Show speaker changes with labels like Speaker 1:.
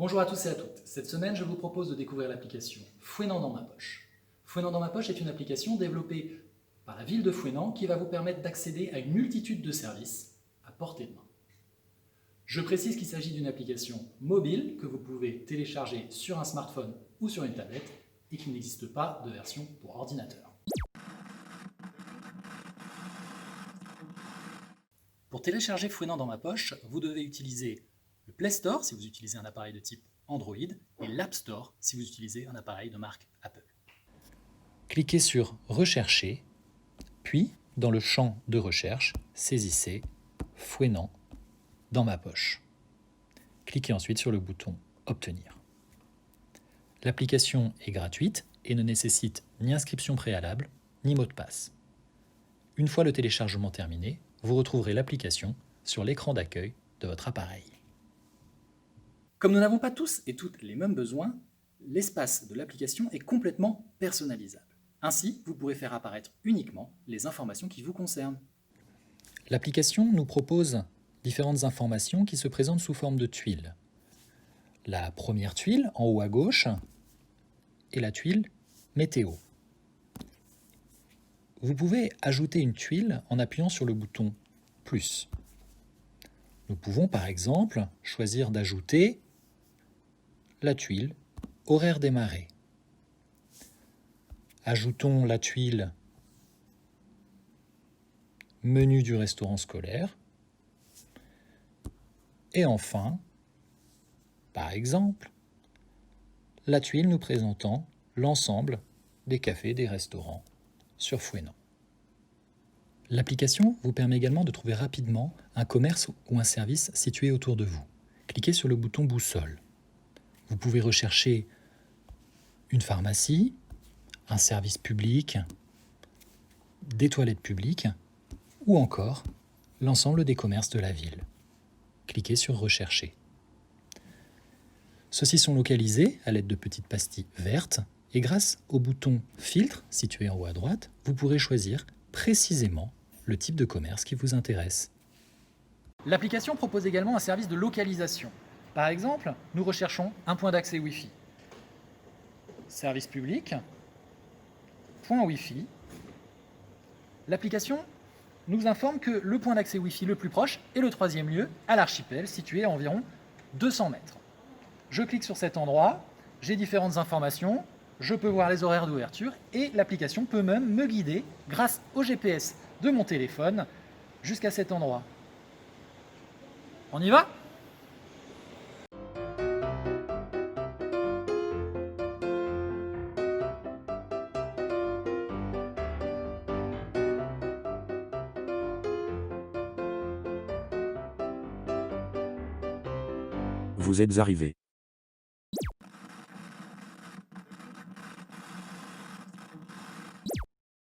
Speaker 1: Bonjour à tous et à toutes. Cette semaine, je vous propose de découvrir l'application Fouenant dans ma poche. Fouenant dans ma poche est une application développée par la ville de Fouenant qui va vous permettre d'accéder à une multitude de services à portée de main. Je précise qu'il s'agit d'une application mobile que vous pouvez télécharger sur un smartphone ou sur une tablette et qu'il n'existe pas de version pour ordinateur. Pour télécharger Fouenant dans ma poche, vous devez utiliser le Play Store si vous utilisez un appareil de type Android et l'App Store si vous utilisez un appareil de marque Apple.
Speaker 2: Cliquez sur « Rechercher », puis dans le champ de recherche, saisissez « Fouenant dans ma poche ». Cliquez ensuite sur le bouton « Obtenir ». L'application est gratuite et ne nécessite ni inscription préalable, ni mot de passe. Une fois le téléchargement terminé, vous retrouverez l'application sur l'écran d'accueil de votre appareil.
Speaker 1: Comme nous n'avons pas tous et toutes les mêmes besoins, l'espace de l'application est complètement personnalisable. Ainsi, vous pourrez faire apparaître uniquement les informations qui vous concernent.
Speaker 2: L'application nous propose différentes informations qui se présentent sous forme de tuiles. La première tuile, en haut à gauche, est la tuile « Météo ». Vous pouvez ajouter une tuile en appuyant sur le bouton « Plus ». Nous pouvons par exemple choisir d'ajouter la tuile « Horaire des marées ». Ajoutons la tuile « Menu du restaurant scolaire ». Et enfin, par exemple, la tuile nous présentant l'ensemble des cafés et des restaurants sur Fouenant. L'application vous permet également de trouver rapidement un commerce ou un service situé autour de vous. Cliquez sur le bouton boussole. Vous pouvez rechercher une pharmacie, un service public, des toilettes publiques ou encore l'ensemble des commerces de la ville. Cliquez sur Rechercher. Ceux-ci sont localisés à l'aide de petites pastilles vertes et grâce au bouton Filtre situé en haut à droite, vous pourrez choisir précisément le type de commerce qui vous intéresse.
Speaker 1: L'application propose également un service de localisation. Par exemple, nous recherchons un point d'accès Wi-Fi. Service public, point Wi-Fi. L'application nous informe que le point d'accès Wi-Fi le plus proche est le 3e lieu à l'archipel, situé à environ 200 mètres. Je clique sur cet endroit, j'ai différentes informations, je peux voir les horaires d'ouverture et l'application peut même me guider grâce au GPS de mon téléphone jusqu'à cet endroit. On y va ?
Speaker 3: Vous êtes arrivé.